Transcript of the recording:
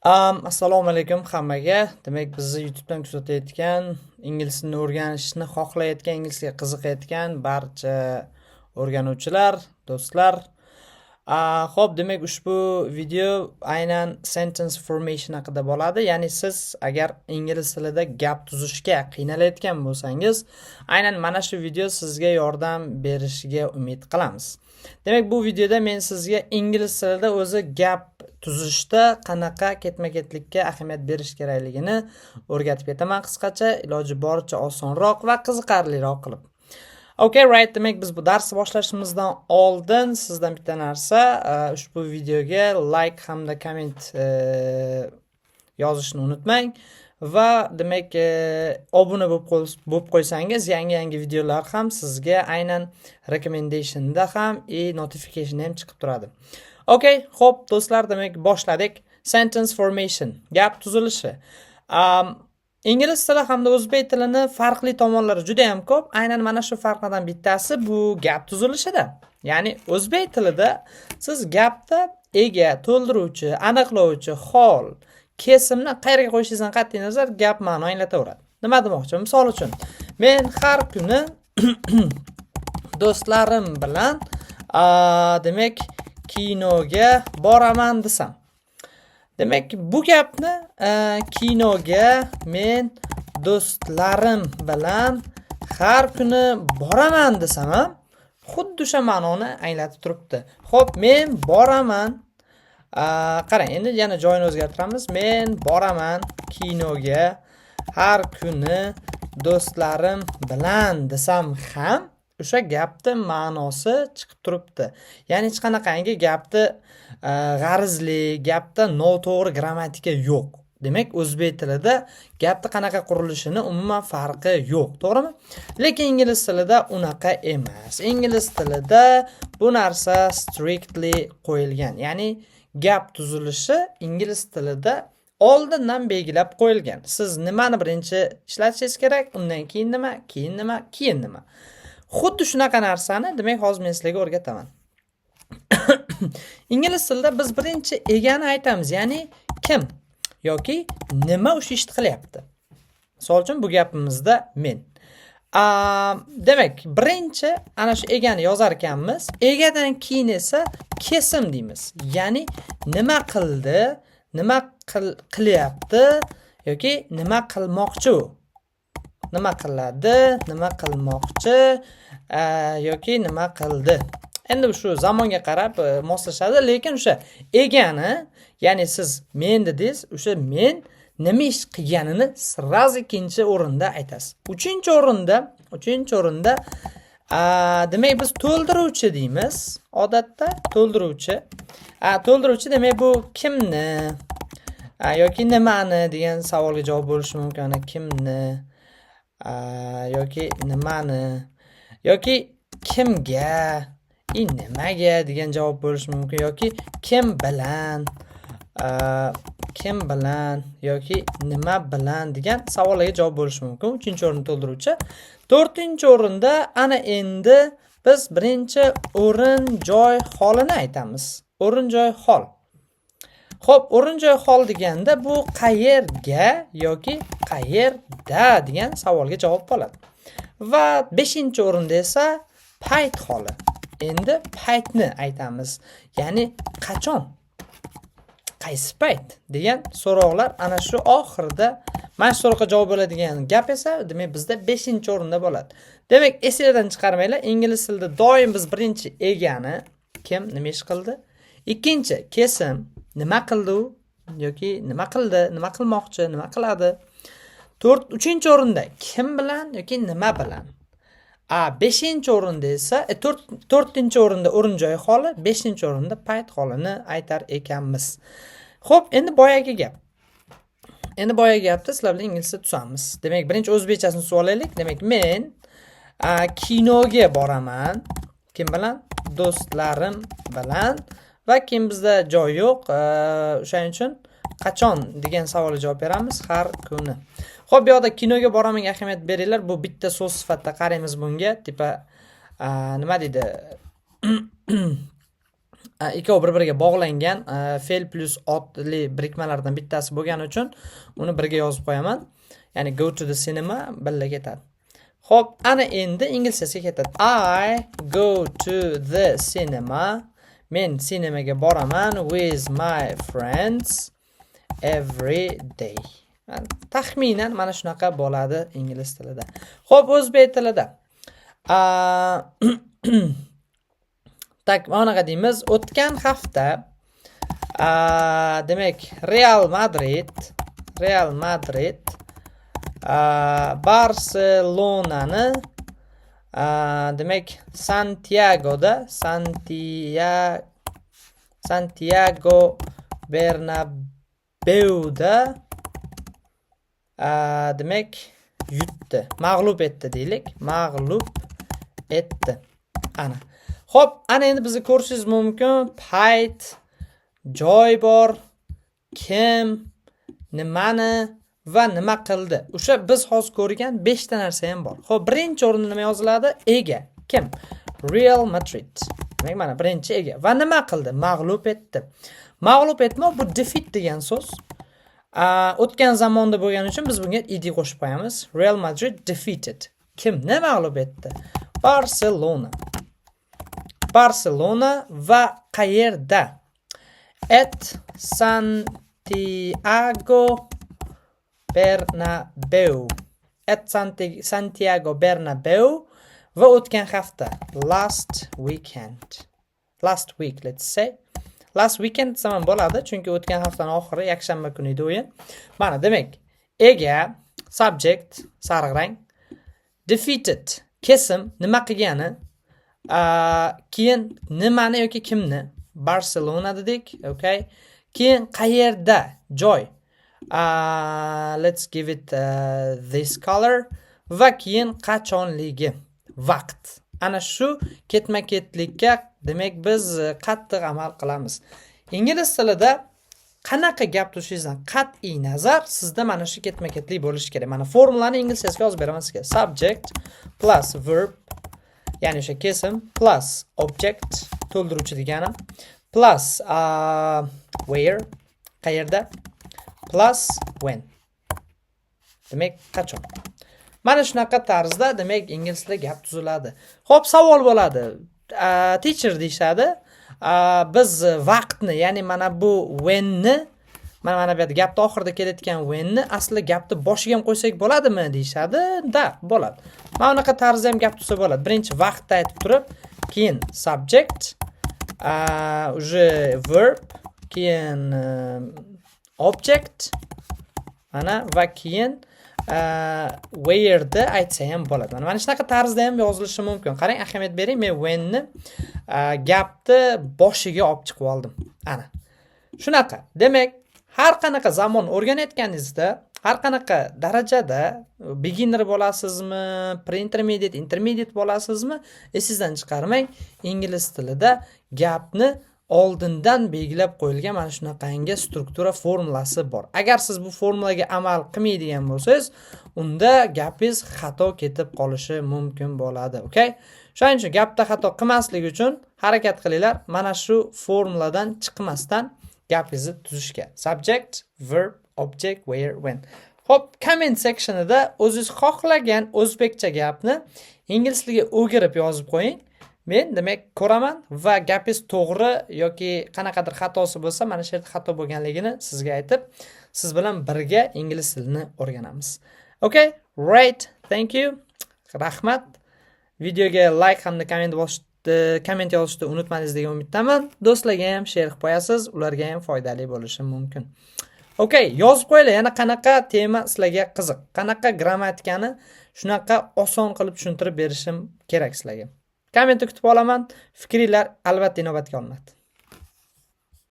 Assalomu alaykum hammaga. Demak, bizni YouTubedan kuzatayotgan, ingliz tilini o'rganishni xohlayotgan, inglisga qiziqayotgan barcha o'rganuvchilar, do'stlar. Xo'p, demak, ushbu video aynan sentence formation haqida bo'ladi. Ya'ni siz agar ingliz tilida gap tuzishga qiynalayotgan bo'lsangiz, aynan mana shu video sizga yordam berishiga umid qilamiz. Demak, bu videoda men sizga ingliz tilida o'zi gap tuzishda qanaqa ketma-ketlikka ahamiyat berish kerakligini o'rgatib ketaman qisqacha, iloji boricha osonroq va qiziqarliroq qilib. Okay, right. Demak, biz bu darsni boshlashimizdan oldin sizdan bitta narsa, ushbu videoga like hamda komment yozishni unutmang va demak, obuna bo'lib qo'ysangiz, yangi videolar ham sizga aynan recommendationda ham notification ham chiqib turadi. Okay, xo'p do'stlar, demak boshladik. Sentence formation, gap tuzilishi. Ingliz tili hamda o'zbek tilini farqli tomonlari juda ham ko'p. Aynan mana shu farqlardan bittasi bu gap tuzilishida. Ya'ni o'zbek tilida siz gapda ega, to'ldiruvchi, aniqlovchi, hol, kesimni qayerga qo'yishingizdan qat'iy nazar gap ma'no anglataveradi. Nima demoqchi? Misol uchun, men har kuni do'stlarim bilan demak kinoga boraman desam. Demak, bu gapni kinoga men do'stlarim bilan har kuni boraman desam ham xuddi o'sha ma'noni anglatib turibdi. Xo'p, men boraman. Qarang, endi yana joyini o'zgartiramiz. Men boraman kinoga har kuni do'stlarim bilan desam ham o'sha gapni ma'nosi chiqib turibdi. Ya'ni hech qanaqangi gapni g'arizli, gapda noto'g'ri grammatika yo'q. Demak, o'zbek tilida gapni qanaqa qurilishini umuman farqi yo'q, to'g'rimi? Lekin ingliz tilida unaqa emas. Ingliz tilida bu narsa strictly qo'yilgan. Ya'ni gap tuzilishi ingliz tilida oldindan belgilab qo'yilgan. Siz nimani birinchi ishlatishingiz kerak, undan keyin nima, keyin nima. Xuddi shunaqa narsani, demak, hozir men sizlarga o'rgataman. Ingliz tilida biz birinchi egani aytamiz, ya'ni kim yoki nima o'sha ishni qilyapti. Misol uchun bu gapimizda men. Demak, birinchi ana shu egani yozar ekanmiz. Egadan keyin esa kesim deymiz. Ya'ni nima qildi, nima qilyapti yoki nima qilmoqchi u. Nima qiladi, nima qilmoqchi yoki nima qildi. Endi shu zamonga qarab moslashadi, lekin o'sha egani, ya'ni siz men dedingiz, o'sha men nima ish qilganini sразу ikkinchi o'rinda aytasiz. Uchinchi o'rinda demak biz to'ldiruvchi deymiz. Odatda to'ldiruvchi. To'ldiruvchi demak bu kimni yoki nimani degan savolga javob bo'lishi mumkin. Kimni yoki nimani yoki kimga, nimaga degan javob bo'lishi mumkin yoki kim bilan yoki nima bilan degan savollarga javob bo'lishi mumkin. 3-o'rinda to'ldiruvchi. 4-o'rinda ana endi biz birinchi o'rin joy holini aytamiz. O'rin joy hol. Xo'p, o'rin joy hol deganda bu qayerga yoki qayerda degan savolga javob bo'ladi. Va 5-o'rinda esa payt holi. Endi paytni aytamiz. Ya'ni qachon? Qaysi payt degan so'rovlar ana shu oxirida mana shu so'roqqa javob bo'ladigan gap esa demak bizda 5-o'rinda bo'ladi. Demak, esingizdan chiqarmanglar, ingliz tilida doim biz birinchi egani kim nima ish qildi, ikkinchi kesim nima qildi u yoki nima qildi, nima qilmoqchi, nima qiladi. 3-o'rinda kim bilan yoki nima bilan. 5-o'rinda esa 4-o'rinda o'rin joy holi, 5-o'rinda payt holini aytar ekanmiz. Xo'p, endi boyagi gap. Gapda sizlar bilan ingliz tilida tuzamiz. Demak, birinchi o'zbekchasini tuzib olaylik. Demak, men kinoga boraman. Kim bilan? Do'stlarim bilan. Va kim bizda joy yo'q. O'shaning uchun qachon degan savolga javob beramiz. Har kuni. Xo'p, bu yoqda kinoga boraman ahamiyat beringlar. Bu bitta so'z sifatida qaraymiz bunga. Tipa nima deydi? ikkovi bir-biriga bog'langan fe'l plus otli birikmalardan bittasi bo'lgani uchun uni birga yozib qo'yaman. Ya'ni go to the cinema birga ketadi. Xo'p, ana endi inglizchasiga ketadi. I go to the cinema. Men sinemaga boraman with my friends every day. Taxminan mana shunaqa bo'ladi ingliz tilida. Xo'p, o'zbek tilida. Tak, mana deymiz, o'tgan hafta demak Real Madrid Barselonani demak Santiago Bernabeuda demak yutdi, mag'lub etdi deylik, mag'lub etdi. Ana. Xo'p, ana endi bizni ko'rishingiz mumkin. Payt, joy bor, kim, nimani va nima qildi. O'sha biz hozir ko'rgan 5 ta narsa ham bor. Xo'p, birinchi o'rinda nima yoziladi? Ega. Kim? Real Madrid. Demak, mana birinchi ega. Va nima qildi? Mag'lub etdi. Mag'lub etma bu defeat degan so'z. O'tgan zamonda bo'lgani uchun biz bunga ed qo'shib qo'yamiz. Real Madrid defeated. Kimni mag'lub etdi? Barcelona va qayerda? At Santiago Bernabeu. At Santiago Bernabeu va o'tgan hafta last week, let's say. Last weekend desam bo'ladi, chunki o'tgan haftaning oxiri yakshanba kuni edi o'yin. Mana demak, ega, subject, sariq rang, defeated, kesim, nima qilgani, keyin nimani yoki kimni, Barcelona dedik, okay? Keyin qayerda, joy, let's give it this color, va keyin qachonligi, vaqt. Ana shu ketma-ketlikka demak biz qattiq amal qilamiz. Ingliz tilida qanaqa gap tushishingizdan qat'iy nazar sizda mana shu ketma-ketlik bo'lishi kerak. Mana formulani inglizchasiga yozib beraman sizga. Subject plus verb, ya'ni o'sha kesim plus object to'ldiruvchi degani, plus where, qayerda, plus when. Demak, qachon. Mana shunaqa tarzda demak ingliz tilida gap tuziladi. Xo'p, savol bo'ladi. Teacher deyshadi. Biz vaqtni, ya'ni mana bu whenni, mana bu yerda gapning oxirida kelayotgan whenni asli gapni boshiga ham qo'ysak bo'ladimi deyshadi. Da, bo'ladi. Mana bunaqa tarzda ham gap tuzsa bo'ladi. Birinchi vaqtni aytib turib, keyin subject, уже verb, keyin object, mana va keyin where'da aytsa ham bo'ladi. Mana shunaqa tarzda ham yozilishi mumkin. Qarang, ahamiyat bering. Men whenni gapni boshiga olib chiqib oldim. Ana. Shunaqa. Demak, har qanaqa zamon o'rganayotganingizda, har qanaqa darajada beginner bo'lasizmi, pre-intermediate, intermediate bo'lasizmi, esingizdan chiqarmang, ingliz tilida gapni oldindan belgilab qo'yilgan mana shunaqangi struktura formulasi bor. Agar siz bu formulaga amal qilmaydigan bo'lsangiz, unda gapingiz xato ketib qolishi mumkin bo'ladi, okay? Shuning uchun gapda xato qilmaslik uchun harakat qilinglar, mana shu formuladan chiqmasdan gapingizni tuzishga. Subject, verb, object, where, when. Xo'p, comment sectionida o'zingiz xohlagan o'zbekcha gapni ingliz tiliga o'girib yozib qo'ying. Men demak ko'raman va gapingiz to'g'ri yoki qanaqadir xatosi bo'lsa, mana shu yerda xato bo'lganligini sizga aytib, siz bilan birga ingliz tilini o'rganamiz. Okay? Right. Thank you. Rahmat. Videoga like hamda komment yozishni unutmadingiz degan umiddaman. Do'stlarga ham share qilib qo'yasiz, ularga ham foydali bo'lishi mumkin. Okay, yozib qo'yinglar, yana qanaqa tema sizlarga qiziq, qanaqa grammatikani shunaqa oson qilib tushuntirib berishim kerak sizlarga. Kommentni kutib olaman. Fikringlar albatta inobatga olinadi.